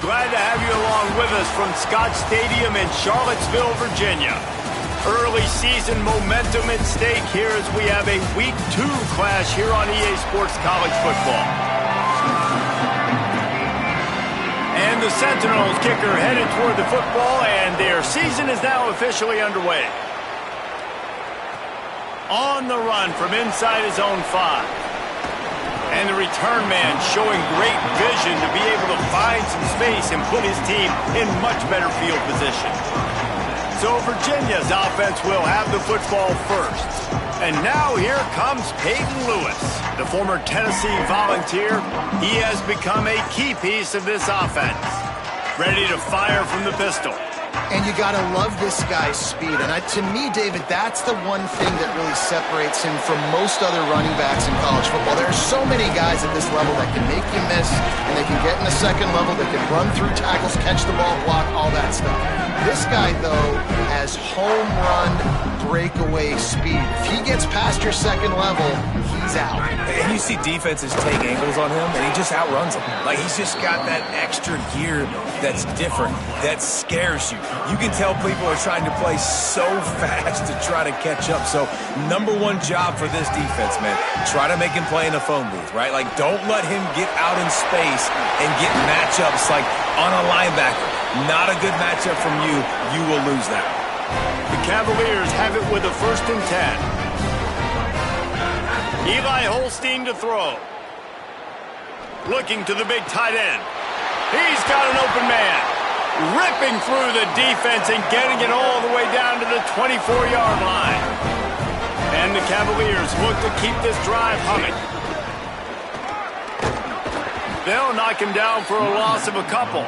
Glad to have you along with us from Scott Stadium in Charlottesville, Virginia. Early season momentum at stake here as we have a Week 2 clash here on EA Sports College Football. And the Sentinels kicker headed toward the football, and their season is now officially underway. On the run from inside his own 5. And the return man showing great vision to be able to find some space and put his team in much better field position. So Virginia's offense will have the football first. And now here comes Peyton Lewis, the former Tennessee Volunteer. He has become a key piece of this offense. Ready to fire from the pistol. And you got to love this guy's speed. And to me, David, that's the one thing that really separates him from most other running backs in college football. There are so many guys at this level that can make you miss, and they can get in the second level, they can run through tackles, catch the ball, block, all that stuff. This guy, though, has home run breakaway speed. If he gets past your second level, he's out. And you see defenses take angles on him, and he just outruns them. Like, he's just got that extra gear that's different, that scares you. You can tell people are trying to play so fast to try to catch up. So, number one job for this defense, man, try to make him play in a phone booth, right? Like, don't let him get out in space and get matchups like on a linebacker. Not a good matchup from you. You will lose that. The Cavaliers have it with a 1st and 10. Eli Holstein to throw. Looking to the big tight end. He's got an open man. Ripping through the defense and getting it all the way down to the 24-yard line. And the Cavaliers look to keep this drive humming. They'll knock him down for a loss of a couple.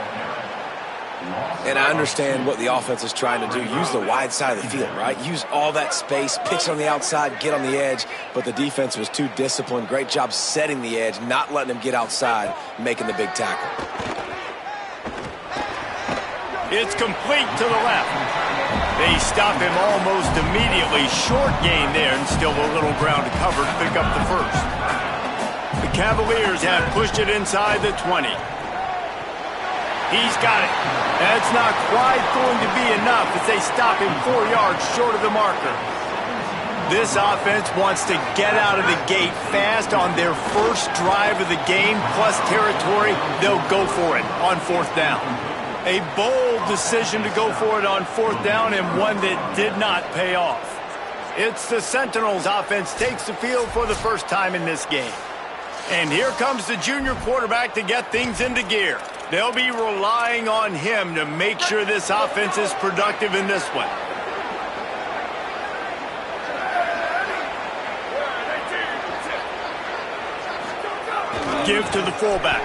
And I understand what the offense is trying to do. Use the wide side of the field, right? Use all that space, pitch on the outside, get on the edge. But the defense was too disciplined. Great job setting the edge, not letting him get outside, making the big tackle. It's complete to the left. They stop him almost immediately. Short gain there, and still a little ground to cover to pick up the first. The Cavaliers have pushed it inside the 20. He's got it. That's not quite going to be enough as they stop him 4 yards short of the marker. This offense wants to get out of the gate fast on their first drive of the game, plus territory. They'll go for it on 4th down. A bold decision to go for it on 4th down, and one that did not pay off. It's the Sentinels offense takes the field for the first time in this game. And here comes the junior quarterback to get things into gear. They'll be relying on him to make sure this offense is productive in this one. Give to the fullback.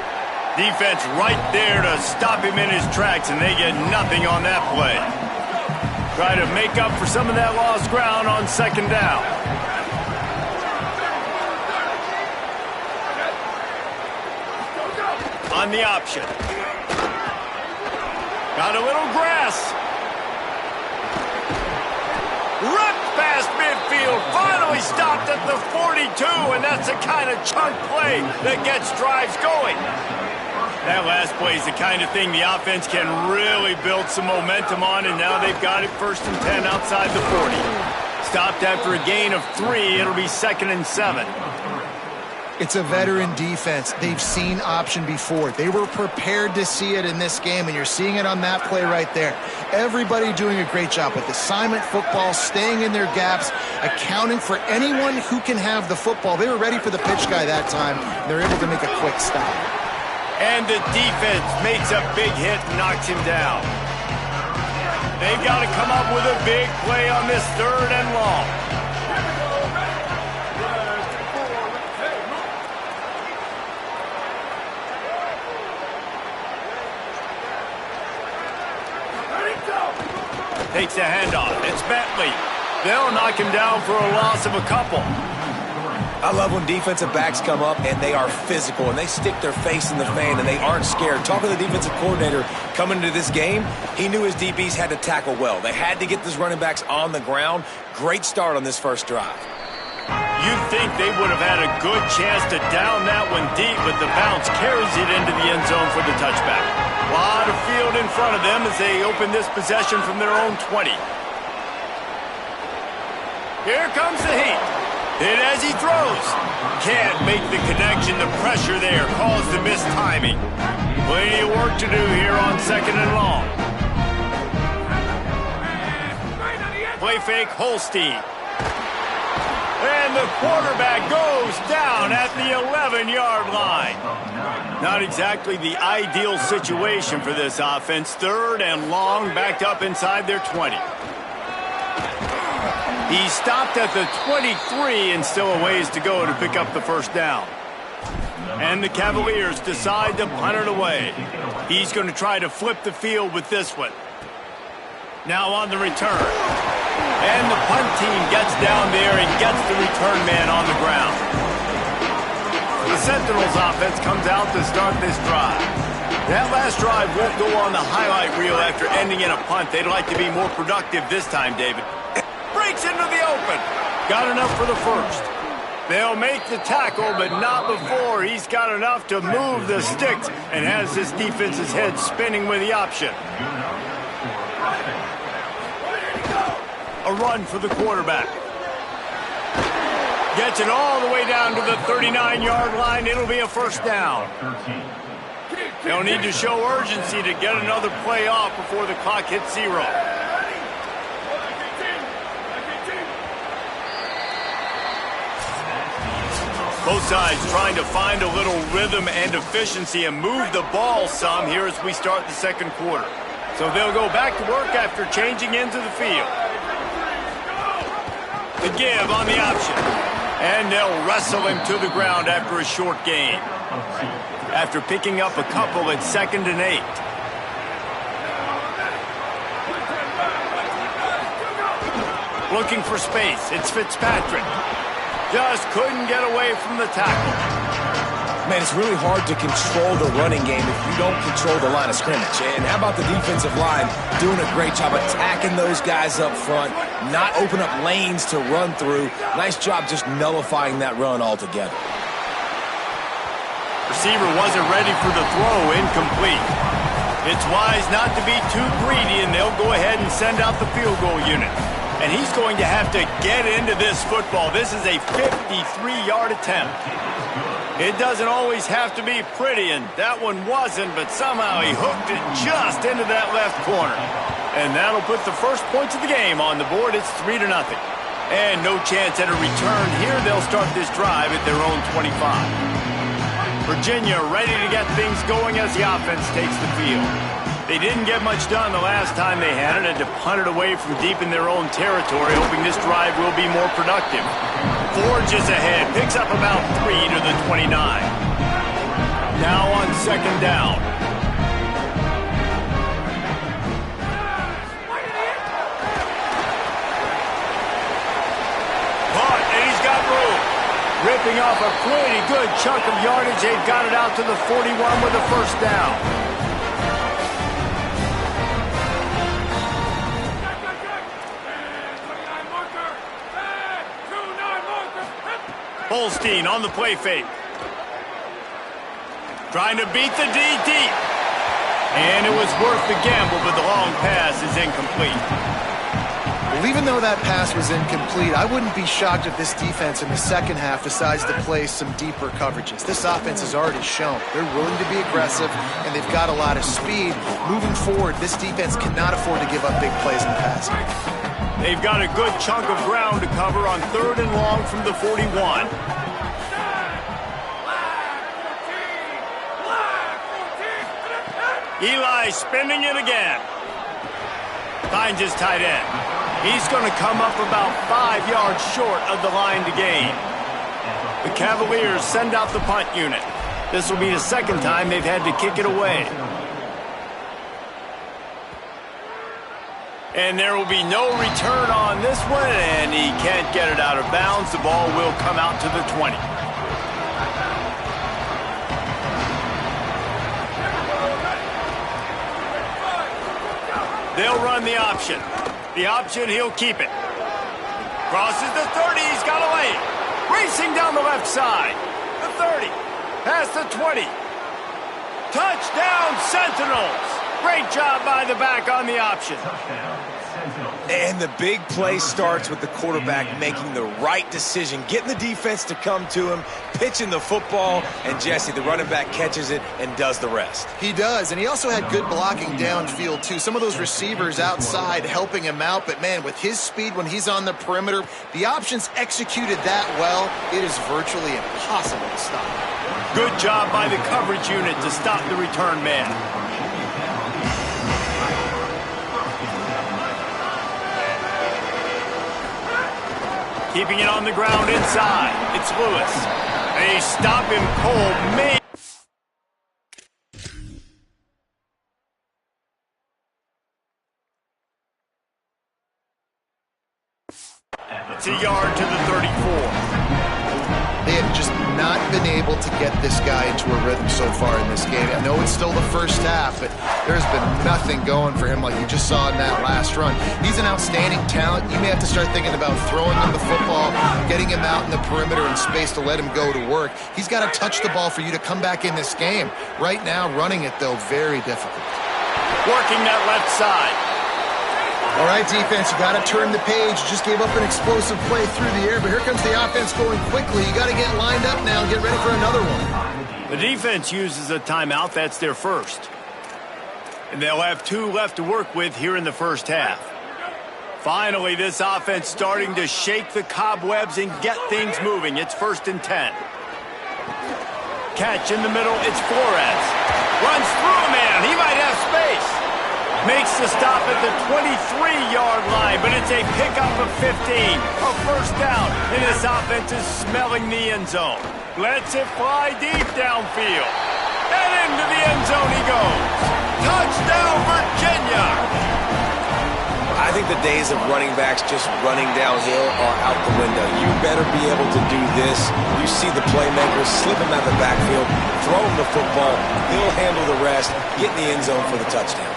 Defense right there to stop him in his tracks, and they get nothing on that play. Try to make up for some of that lost ground on 2nd down. On the option. Got a little grass. Ripped past midfield. Finally stopped at the 42, and that's the kind of chunk play that gets drives going. That last play is the kind of thing the offense can really build some momentum on, and now they've got it 1st and 10 outside the 40. Stopped after a gain of 3. It'll be 2nd and 7. It's a veteran defense. They've seen option before. They were prepared to see it in this game, and you're seeing it on that play right there. Everybody doing a great job with assignment football, staying in their gaps, accounting for anyone who can have the football. They were ready for the pitch guy that time. They're able to make a quick stop. And the defense makes a big hit and knocks him down. They've got to come up with a big play on this 3rd and long. Takes the handoff. It's Bentley. They'll knock him down for a loss of a couple. I love when defensive backs come up and they are physical and they stick their face in the fan and they aren't scared. Talking to the defensive coordinator coming into this game, he knew his DBs had to tackle well. They had to get these running backs on the ground. Great start on this first drive. You'd think they would have had a good chance to down that one deep, but the bounce carries it into the end zone for the touchback. A lot of field in front of them as they open this possession from their own 20. Here comes the heat. Hit as he throws. Can't make the connection. The pressure there caused the missed timing. Plenty of work to do here on 2nd and long. Play fake, Holstein. And the quarterback goes down at the 11-yard line. Not exactly the ideal situation for this offense. 3rd and long, backed up inside their 20. He stopped at the 23 and still a ways to go to pick up the first down. And the Cavaliers decide to punt it away. He's going to try to flip the field with this one. Now on the return. And the punt team gets down there and gets the return man on the ground. The Sentinels offense comes out to start this drive. That last drive won't go on the highlight reel after ending in a punt. They'd like to be more productive this time, David. Breaks into the open. Got enough for the first. They'll make the tackle, but not before he's got enough to move the sticks and has his defense's head spinning with the option. A run for the quarterback. Gets it all the way down to the 39-yard line. It'll be a first down. They'll need to show urgency to get another play off before the clock hits 0. Both sides trying to find a little rhythm and efficiency and move the ball some here as we start the second quarter. So they'll go back to work after changing into the field. The give on the option. And they'll wrestle him to the ground after a short gain. After picking up a couple at 2nd and 8. Looking for space. It's Fitzpatrick. Just couldn't get away from the tackle. Man, it's really hard to control the running game if you don't control the line of scrimmage. And how about the defensive line doing a great job attacking those guys up front, not open up lanes to run through. Nice job just nullifying that run altogether. Receiver wasn't ready for the throw, incomplete. It's wise not to be too greedy, and they'll go ahead and send out the field goal unit. And he's going to have to get into this football. This is a 53-yard attempt. It doesn't always have to be pretty, and that one wasn't, but somehow he hooked it just into that left corner. And that'll put the first points of the game on the board. It's 3-0. And no chance at a return here. They'll start this drive at their own 25. Virginia ready to get things going as the offense takes the field. They didn't get much done the last time they had it, and to punt it away from deep in their own territory, hoping this drive will be more productive. Forges ahead, picks up about 3 to the 29. Now on 2nd down. Caught, and he's got room. Ripping off a pretty good chunk of yardage. They've got it out to the 41 with a first down. Holstein on the play fake. Trying to beat the D deep. And it was worth the gamble, but the long pass is incomplete. Well, even though that pass was incomplete, I wouldn't be shocked if this defense in the second half decides to play some deeper coverages. This offense has already shown they're willing to be aggressive, and they've got a lot of speed. Moving forward, this defense cannot afford to give up big plays in the passing. They've got a good chunk of ground to cover on 3rd and long from the 41. Eli spinning it again. Finds his tight end. He's going to come up about 5 yards short of the line to gain. The Cavaliers send out the punt unit. This will be the second time they've had to kick it away. And there will be no return on this one, and he can't get it out of bounds. The ball will come out to the 20. They'll run the option. The option, he'll keep it. Crosses the 30, he's got a lane. Racing down the left side. The 30, past the 20. Touchdown, Sentinels! Great job by the back on the option. And the big play starts with the quarterback making the right decision, getting the defense to come to him, pitching the football, and Jesse, the running back, catches it and does the rest. He does, and he also had good blocking downfield, too. Some of those receivers outside helping him out, but, man, with his speed when he's on the perimeter, the options executed that well, it is virtually impossible to stop. Good job by the coverage unit to stop the return man. Keeping it on the ground inside. It's Lewis. They stop him cold. It's a yard to the 34. They have just not been able to get this guy into a rhythm so far in this game. I know it's still the first half, but there's been nothing going for him like you just saw in that last run. He's an outstanding talent. You may have to start thinking about throwing him the football, getting him out in the perimeter and space to let him go to work. He's got to touch the ball for you to come back in this game. Right now, running it, though, very difficult. Working that left side. All right, defense, you got to turn the page. You just gave up an explosive play through the air, but here comes the offense going quickly. You got to get lined up now and get ready for another one. The defense uses a timeout. That's their first. And they'll have 2 left to work with here in the first half. Finally, this offense starting to shake the cobwebs and get things moving. It's 1st and 10. Catch in the middle. It's Flores. Runs through a man. He might have space. Makes the stop at the 23-yard line, but it's a pickup of 15. A first down, and this offense is smelling the end zone. Lets it fly deep downfield. And into the end zone he goes. Touchdown, Virginia! I think the days of running backs just running downhill are out the window. You better be able to do this. You see the playmakers slip him out of the backfield, throw him the football, he'll handle the rest, get in the end zone for the touchdown.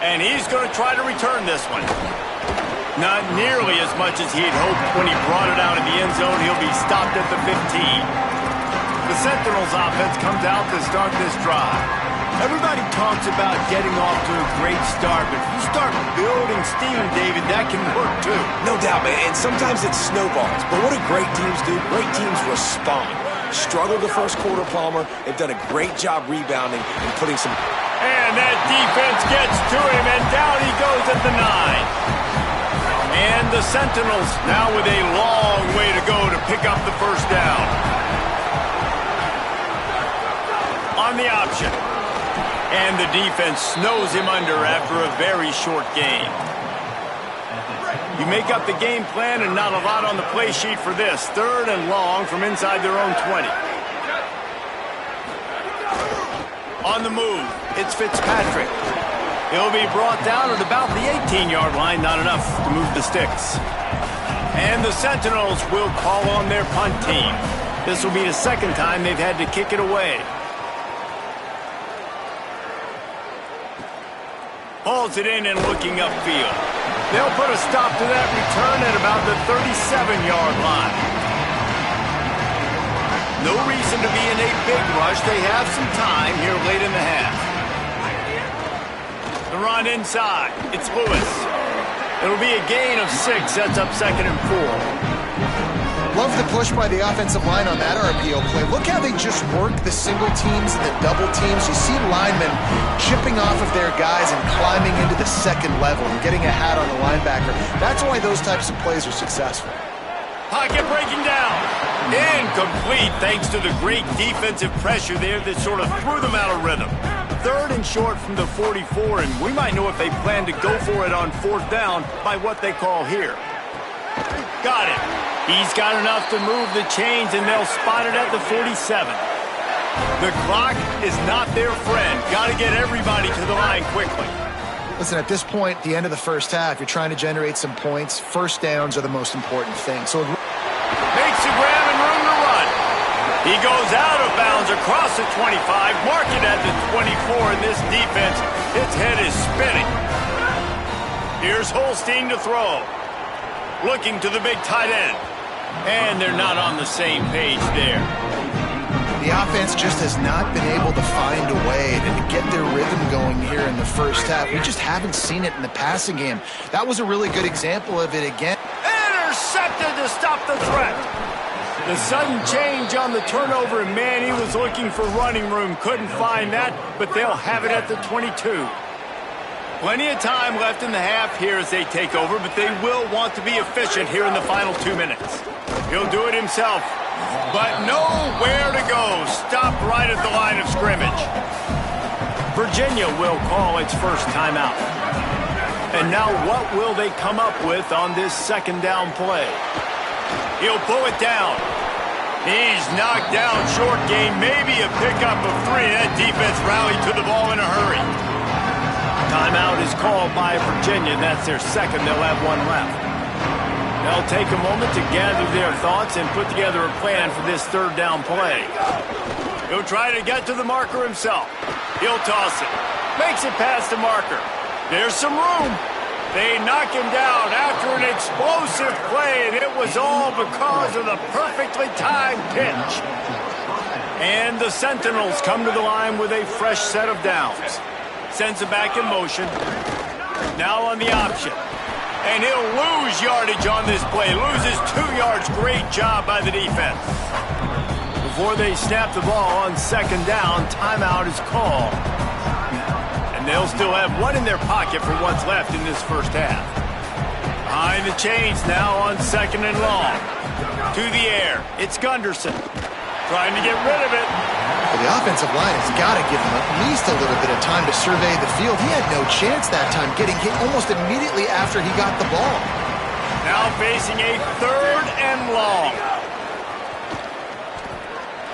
And he's going to try to return this one. Not nearly as much as he had hoped when he brought it out in the end zone. He'll be stopped at the 15. The Sentinels offense comes out to start this drive. Everybody talks about getting off to a great start, but if you start building steam, David, that can work too. No doubt, man, and sometimes it snowballs. But what do great teams do? Great teams respond. Struggled the first quarter, Palmer. They've done a great job rebounding and putting some... And that defense gets to him, and down he goes at the 9. And the Sentinels now with a long way to go to pick up the first down. On the option. And the defense snows him under after a very short game. You make up the game plan and not a lot on the play sheet for this. 3rd and long from inside their own 20. On the move, it's Fitzpatrick. He'll be brought down at about the 18-yard line, not enough to move the sticks. And the Sentinels will call on their punt team. This will be the 2nd time they've had to kick it away. Hauls it in and looking upfield. They'll put a stop to that return at about the 37-yard line. No reason to be in a big rush. They have some time here late in the half. The run inside. It's Lewis. It'll be a gain of 6. Sets up 2nd and 4. Love the push by the offensive line on that RPO play. Look how they just work the single teams and the double teams. You see linemen chipping off of their guys and climbing into the 2nd level and getting a hat on the linebacker. That's why those types of plays are successful. Pocket breaking down. Incomplete thanks to the great defensive pressure there that sort of threw them out of rhythm. 3rd and short from the 44, and we might know if they plan to go for it on 4th down by what they call here. Got it. He's got enough to move the chains, and they'll spot it at the 47. The clock is not their friend. Got to get everybody to the line quickly. Listen, at this point, the end of the first half, you're trying to generate some points. First downs are the most important thing. So makes a grab and room to run. He goes out of bounds across the 25, mark it at the 24, and this defense, its head is spinning. Here's Holstein to throw. Looking to the big tight end. And they're not on the same page there. The offense just has not been able to find a way to get their rhythm going here in the first half. We just haven't seen it in the passing game. That was a really good example of it again. Intercepted to stop the threat. The sudden change on the turnover, and man, he was looking for running room. Couldn't find that, but they'll have it at the 22. Plenty of time left in the half here as they take over, but they will want to be efficient here in the final 2 minutes. He'll do it himself, but nowhere to go. Stopped right at the line of scrimmage. Virginia will call its first timeout. And now what will they come up with on this second down play? He'll pull it down. He's knocked down short gain, maybe a pickup of 3. That defense rallied to the ball in a hurry. Timeout is called by Virginia. That's their second. They'll have one left. They'll take a moment to gather their thoughts and put together a plan for this third down play. He'll try to get to the marker himself. He'll toss it. Makes it past the marker. There's some room. They knock him down after an explosive play, and it was all because of the perfectly timed pitch. And the Sentinels come to the line with a fresh set of downs. Sends it back in motion. Now on the option. And he'll lose yardage on this play. Loses 2 yards. Great job by the defense. Before they snap the ball on second down, timeout is called. They'll still have one in their pocket for what's left in this first half. Behind the chains now on second and long. To the air. It's Gunderson. Trying to get rid of it. Well, the offensive line has got to give him at least a little bit of time to survey the field. He had no chance that time, getting hit almost immediately after he got the ball. Now facing a third and long.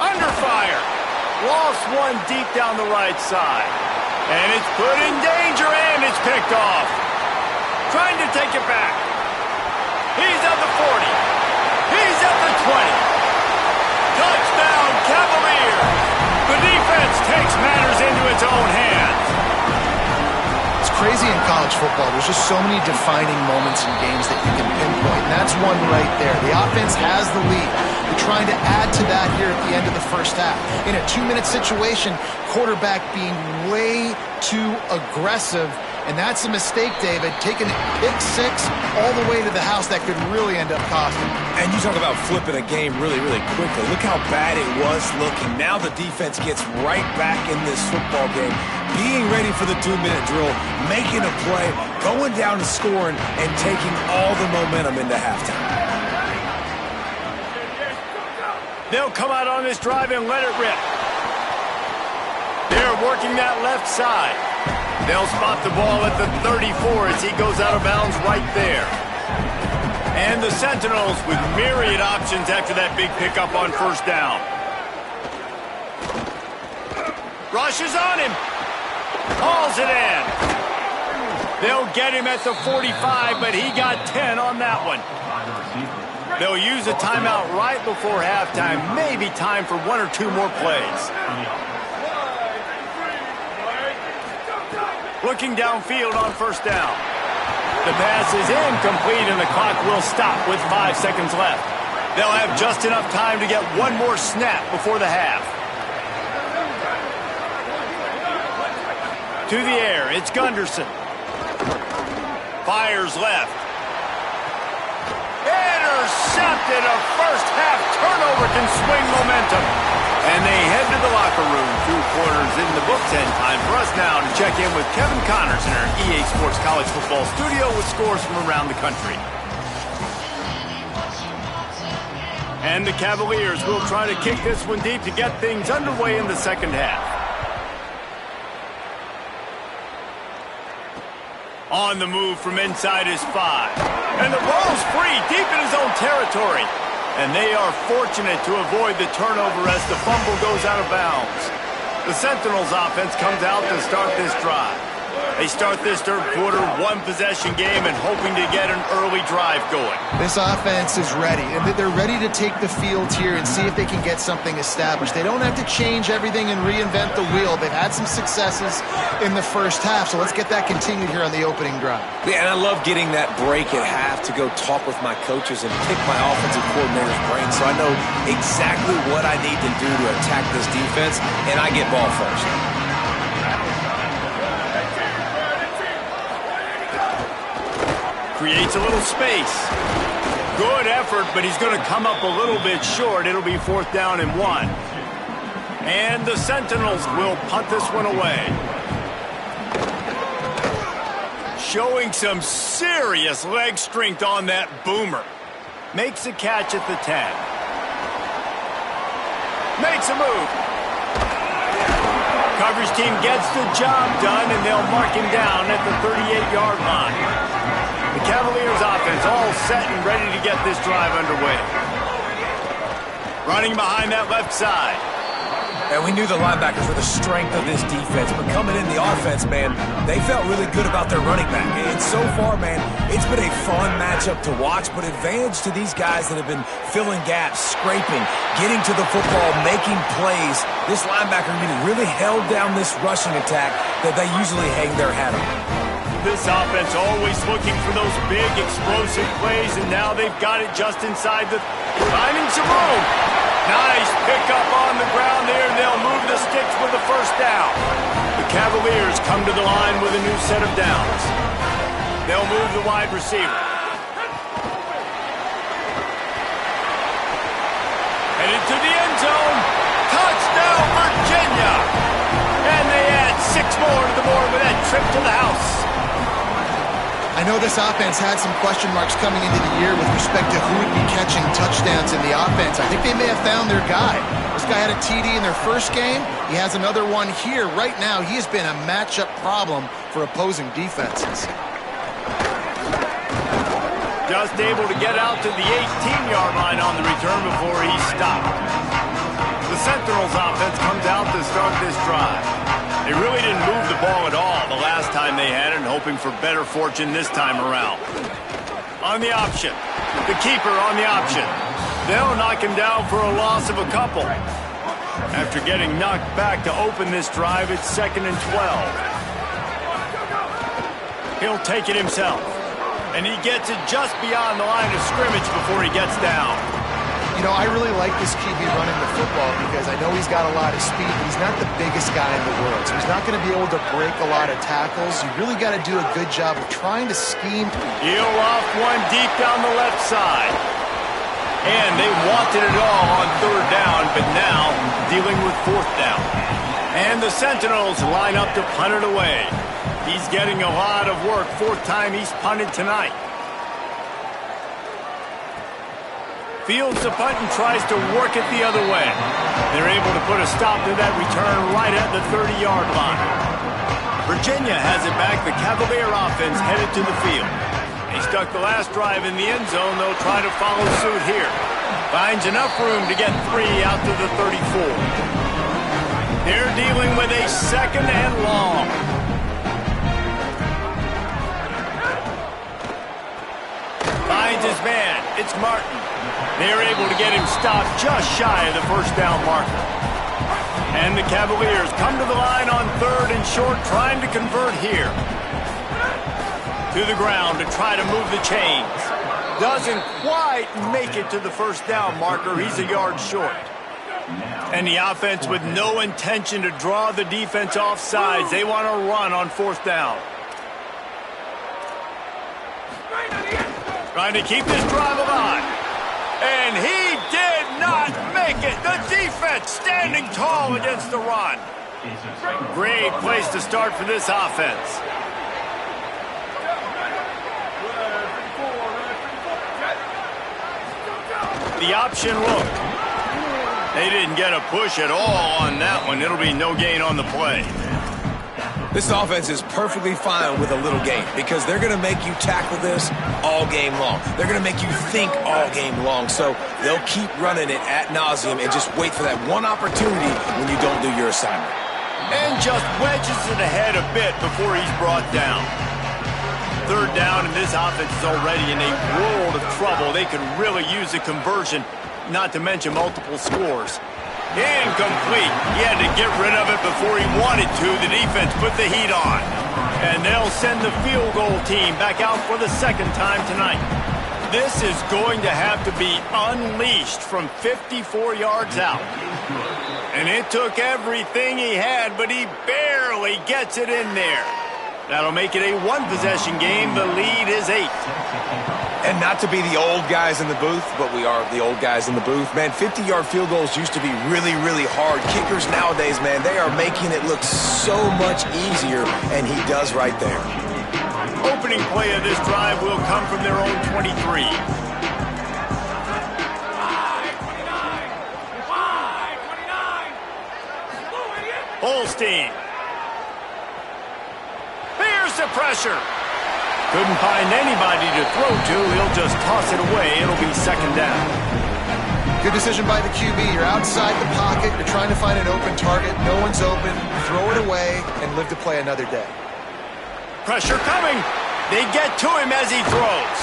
Under fire. Lost one deep down the right side. And it's put in danger, and it's picked off. Trying to take it back. He's at the 40. He's at the 20. Touchdown, Cavaliers. The defense takes matters into its own hands. It's crazy in college football. There's just so many defining moments in games that you can pinpoint, and that's one right there. The offense has the lead. They're trying to add to that here at the end of the first half. In a 2-minute situation, quarterback being way too aggressive, and that's a mistake, David. Taking a pick 6 all the way to the house, that could really end up costing. And you talk about flipping a game really, really quickly. Look how bad it was looking. Now the defense gets right back in this football game, being ready for the 2-minute drill, making a play, going down and scoring, and taking all the momentum into halftime. They'll come out on this drive and let it rip. They're working that left side. They'll spot the ball at the 34 as he goes out of bounds right there. And the Sentinels with myriad options after that big pickup on first down. Rushes on him. Hauls it in. They'll get him at the 45, but he got 10 on that one. They'll use a timeout right before halftime. Maybe time for 1 or 2 more plays. Looking downfield on first down. The pass is incomplete, and the clock will stop with 5 seconds left. They'll have just enough time to get one more snap before the half. To the air, it's Gunderson. Fires left. Intercepted. A first-half turnover can swing momentum. And they head to the locker room. 2 quarters in the books, and time for us now to check in with Kevin Connors in our EA Sports College Football studio with scores from around the country. And the Cavaliers will try to kick this one deep to get things underway in the second half. On the move from inside is 5. And the ball's free deep in his own territory. And they are fortunate to avoid the turnover as the fumble goes out of bounds. The Sentinels offense comes out to start this drive. They start this third quarter, one-possession game, and hoping to get an early drive going. This offense is ready, and they're ready to take the field here and see if they can get something established. They don't have to change everything and reinvent the wheel. They've had some successes in the first half, so let's get that continued here on the opening drive. Yeah, and I love getting that break at half to go talk with my coaches and pick my offensive coordinator's brain so I know exactly what I need to do to attack this defense, and I get ball first. Creates a little space. Good effort, but he's going to come up a little bit short. It'll be 4th down and 1. And the Sentinels will punt this one away. Showing some serious leg strength on that boomer. Makes a catch at the 10. Makes a move. Coverage team gets the job done, and they'll mark him down at the 38-yard line. The Cavaliers offense all set and ready to get this drive underway. Running behind that left side. And we knew the linebackers were the strength of this defense, but coming in the offense, man, they felt really good about their running back. And so far, man, it's been a fun matchup to watch, but advantage to these guys that have been filling gaps, scraping, getting to the football, making plays. This linebacker unit really held down this rushing attack that they usually hang their hat on. This offense always looking for those big, explosive plays, and now they've got it just inside the... Finding some room. Nice pickup on the ground there, and they'll move the sticks with the first down. The Cavaliers come to the line with a new set of downs. They'll move the wide receiver. Headed to the end zone. Touchdown, Virginia! And they add 6 more to the board with that trip to the house. I know this offense had some question marks coming into the year with respect to who would be catching touchdowns in the offense. I think they may have found their guy. This guy had a TD in their first game. He has another one here. Right now, he has been a matchup problem for opposing defenses. Just able to get out to the 18-yard line on the return before he's stopped. The Sentinels offense comes out to start this drive. They really didn't move the ball at all the last time they had it, and hoping for better fortune this time around. On the option. The keeper on the option. They'll knock him down for a loss of a couple. After getting knocked back to open this drive, it's 2nd and 12. He'll take it himself. And he gets it just beyond the line of scrimmage before he gets down. You know, I really like this QB running the football because I know he's got a lot of speed, but he's not the biggest guy in the world. So he's not going to be able to break a lot of tackles. You really got to do a good job of trying to scheme. He'll off one deep down the left side. And they wanted it all on 3rd down, but now dealing with 4th down. And the Sentinels line up to punt it away. He's getting a lot of work. 4th time he's punted tonight. Fields the punt and tries to work it the other way. They're able to put a stop to that return right at the 30-yard line. Virginia has it back. The Cavalier offense headed to the field. They stuck the last drive in the end zone. They'll try to follow suit here. Finds enough room to get 3 out to the 34. They're dealing with a 2nd and long. Finds his man. It's Martin. They're able to get him stopped just shy of the 1st down marker. And the Cavaliers come to the line on 3rd and short, trying to convert here. To the ground to try to move the chains. Doesn't quite make it to the 1st down marker. He's a yard short. And the offense with no intention to draw the defense off sides. They want to run on 4th down. Trying to keep this drive alive. And he did not make it. The defense standing tall against the run. Great place to start for this offense. The option look. They didn't get a push at all on that one. It'll be no gain on the play. This offense is perfectly fine with a little game because they're going to make you tackle this all game long. They're going to make you think all game long. So they'll keep running it ad nauseum and just wait for that one opportunity when you don't do your assignment. And just wedges it ahead a bit before he's brought down. Third down, and this offense is already in a world of trouble. They could really use a conversion, not to mention multiple scores. Incomplete. He had to get rid of it before he wanted to. The defense put the heat on. And they'll send the field goal team back out for the second time tonight. This is going to have to be unleashed from 54 yards out. And it took everything he had, but he barely gets it in there. That'll make it a one-possession game. The lead is 8. And not to be the old guys in the booth, but we are the old guys in the booth. Man, 50-yard field goals used to be really, really hard. Kickers nowadays, man, they are making it look so much easier, and he does right there. Opening play of this drive will come from their own 23. Holstein. Here's the pressure. Couldn't find anybody to throw to. He'll just toss it away. It'll be second down. Good decision by the QB. You're outside the pocket. You're trying to find an open target. No one's open. Throw it away and live to play another day. Pressure coming. They get to him as he throws.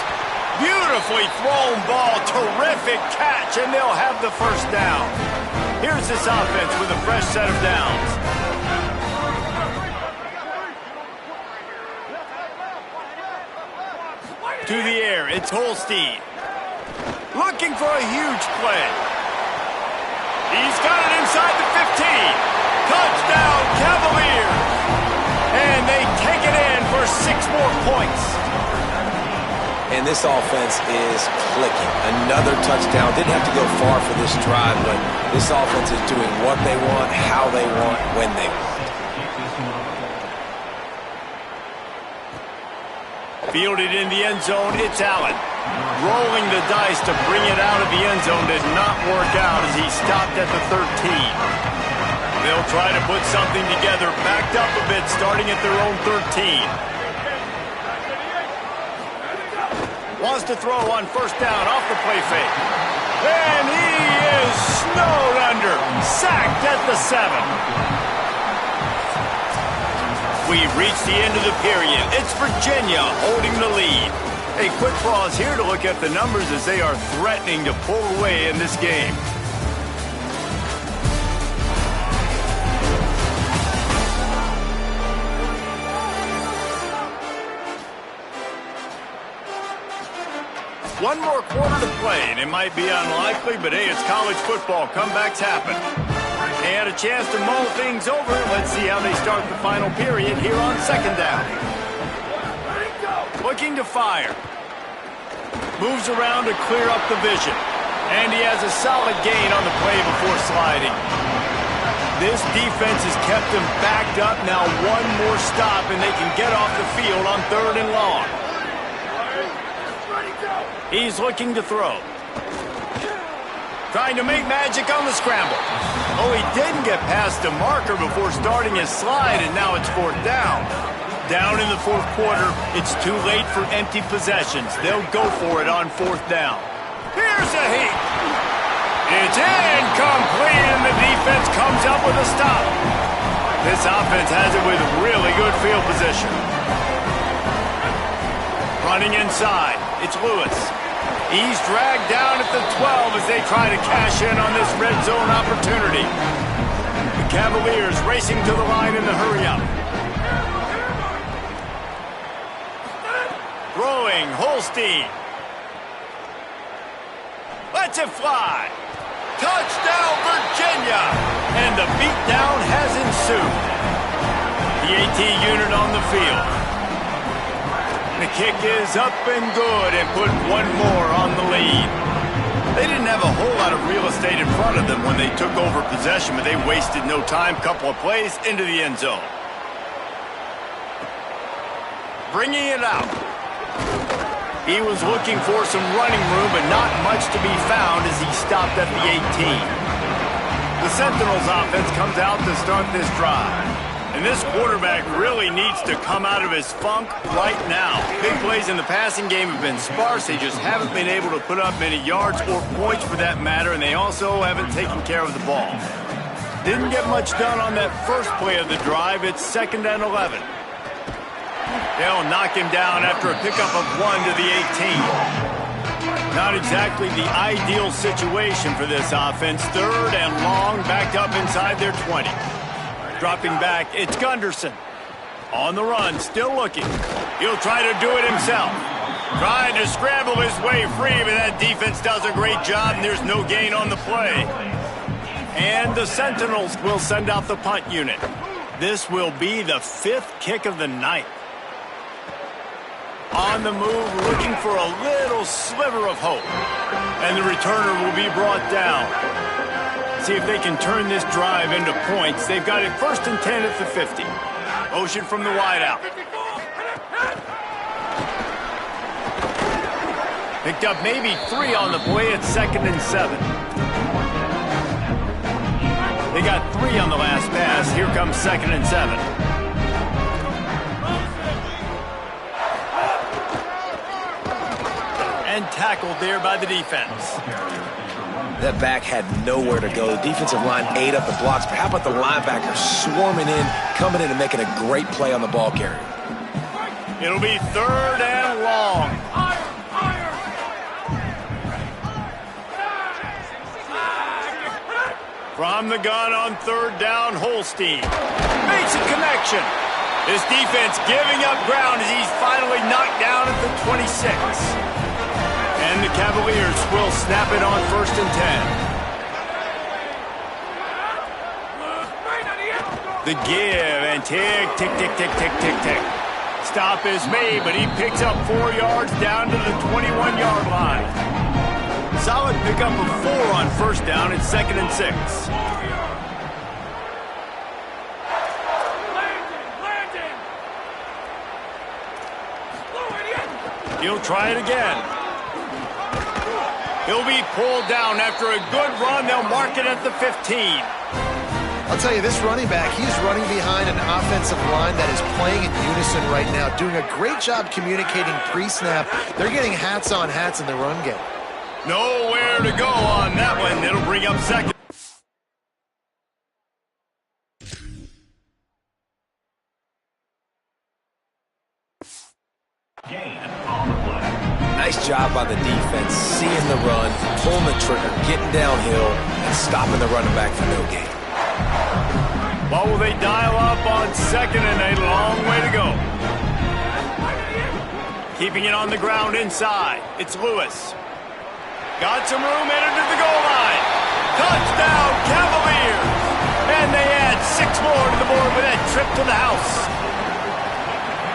Beautifully thrown ball. Terrific catch, and they'll have the first down. Here's this offense with a fresh set of downs. To the air, it's Holstein. Looking for a huge play. He's got it inside the 15. Touchdown, Cavaliers. And they take it in for 6 more points. And this offense is clicking. Another touchdown. Didn't have to go far for this drive, but this offense is doing what they want, how they want, when they want. Fielded in the end zone, it's Allen. Rolling the dice to bring it out of the end zone did not work out as he stopped at the 13. They'll try to put something together, backed up a bit, starting at their own 13. Wants to throw on first down off the play fake. And he is snowed under. Sacked at the 7. We've reached the end of the period. It's Virginia holding the lead. A quick pause here to look at the numbers as they are threatening to pull away in this game. One more quarter to play, and it might be unlikely, but hey, it's college football. Comebacks happen. They had a chance to mull things over. Let's see how they start the final period here on second down. Looking to fire. Moves around to clear up the vision. And he has a solid gain on the play before sliding. This defense has kept them backed up. Now one more stop, and they can get off the field on 3rd and long. He's looking to throw. Trying to make magic on the scramble. Oh, he didn't get past the marker before starting his slide, and now it's 4th down. Down in the 4th quarter, it's too late for empty possessions. They'll go for it on 4th down. Here's a heat. It's incomplete, and the defense comes up with a stop. This offense has it with really good field position. Running inside, it's Lewis. He's dragged down at the 12 as they try to cash in on this red zone opportunity. The Cavaliers racing to the line in the hurry-up. Throwing, Holstein. Lets it fly. Touchdown, Virginia! And the beatdown has ensued. The AT unit on the field. The kick is up and good and put one more on the lead. They didn't have a whole lot of real estate in front of them when they took over possession, but they wasted no time. Couple of plays into the end zone. Bringing it out. He was looking for some running room, but not much to be found as he stopped at the 18. The Sentinels offense comes out to start this drive. And this quarterback really needs to come out of his funk right now. Big plays in the passing game have been sparse. They just haven't been able to put up many yards or points for that matter, and they also haven't taken care of the ball. Didn't get much done on that first play of the drive. It's 2nd and 11. They'll knock him down after a pickup of 1 to the 18. Not exactly the ideal situation for this offense. 3rd and long, backed up inside their 20. Dropping back, it's Gunderson. On the run, still looking. He'll try to do it himself. Trying to scramble his way free, but that defense does a great job, and there's no gain on the play. And the Sentinels will send out the punt unit. This will be the 5th kick of the night. On the move, looking for a little sliver of hope. And the returner will be brought down. See if they can turn this drive into points. They've got it 1st and 10 at the 50. Motion from the wideout. Picked up maybe 3 on the play at 2nd and 7. They got 3 on the last pass. Here comes 2nd and 7. And tackled there by the defense. That back had nowhere to go. The defensive line ate up the blocks, but how about the linebacker swarming in, coming in and making a great play on the ball carrier? It'll be 3rd and long. From the gun on 3rd down, Holstein. Makes a connection. This defense giving up ground as he's finally knocked down at the 26. And the Cavaliers will snap it on 1st and 10. The give and tick, tick, tick, tick, tick, tick, tick. Stop is made, but he picks up 4 yards down to the 21-yard line. Solid pickup of 4 on 1st down. It's 2nd and 6. He'll try it again. He'll be pulled down after a good run. They'll mark it at the 15. I'll tell you, this running back, he's running behind an offensive line that is playing in unison right now, doing a great job communicating pre-snap. They're getting hats on hats in the run game. Nowhere to go on that one. It'll bring up 2nd. Nice job by the defense, seeing the run, pulling the trigger, getting downhill, and stopping the running back for no gain. What will they dial up on 2nd and a long way to go? Keeping it on the ground inside. It's Lewis. Got some room, headed to the goal line. Touchdown, Cavaliers! And they add 6 more to the board with that trip to the house.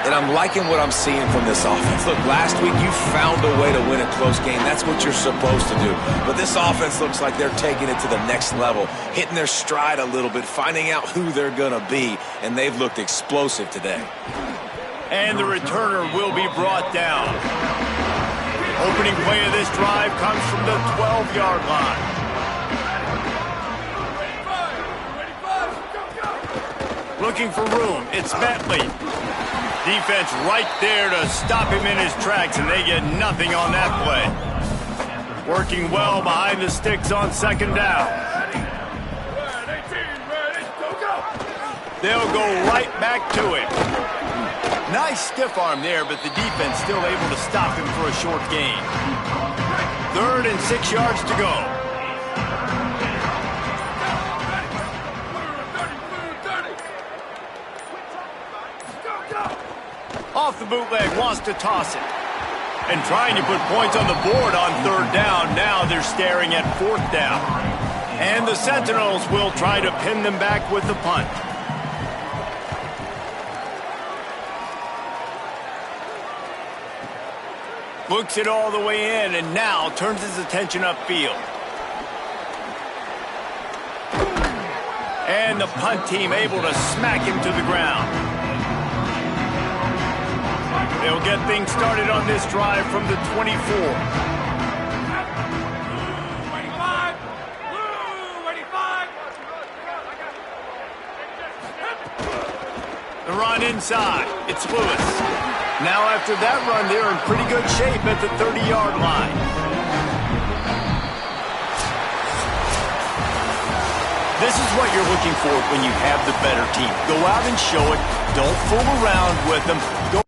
And I'm liking what I'm seeing from this offense. Look, last week you found a way to win a close game. That's what you're supposed to do. But this offense looks like they're taking it to the next level, hitting their stride a little bit, finding out who they're going to be, and they've looked explosive today. And the returner will be brought down. Opening play of this drive comes from the 12-yard line. Looking for room, it's Bentley. Defense right there to stop him in his tracks, and they get nothing on that play. Working well behind the sticks on 2nd down. They'll go right back to him. Nice stiff arm there, but the defense still able to stop him for a short gain. 3rd and 6 yards to go. Off the bootleg, wants to toss it. And trying to put points on the board on 3rd down. Now they're staring at 4th down. And the Sentinels will try to pin them back with the punt. Looks it all the way in and now turns his attention upfield. And the punt team able to smack him to the ground. They'll get things started on this drive from the 24. The run inside. It's Lewis. Now after that run, they're in pretty good shape at the 30-yard line. This This is what you're looking for when you have the better team. Go out and show it. Don't fool around with them. Go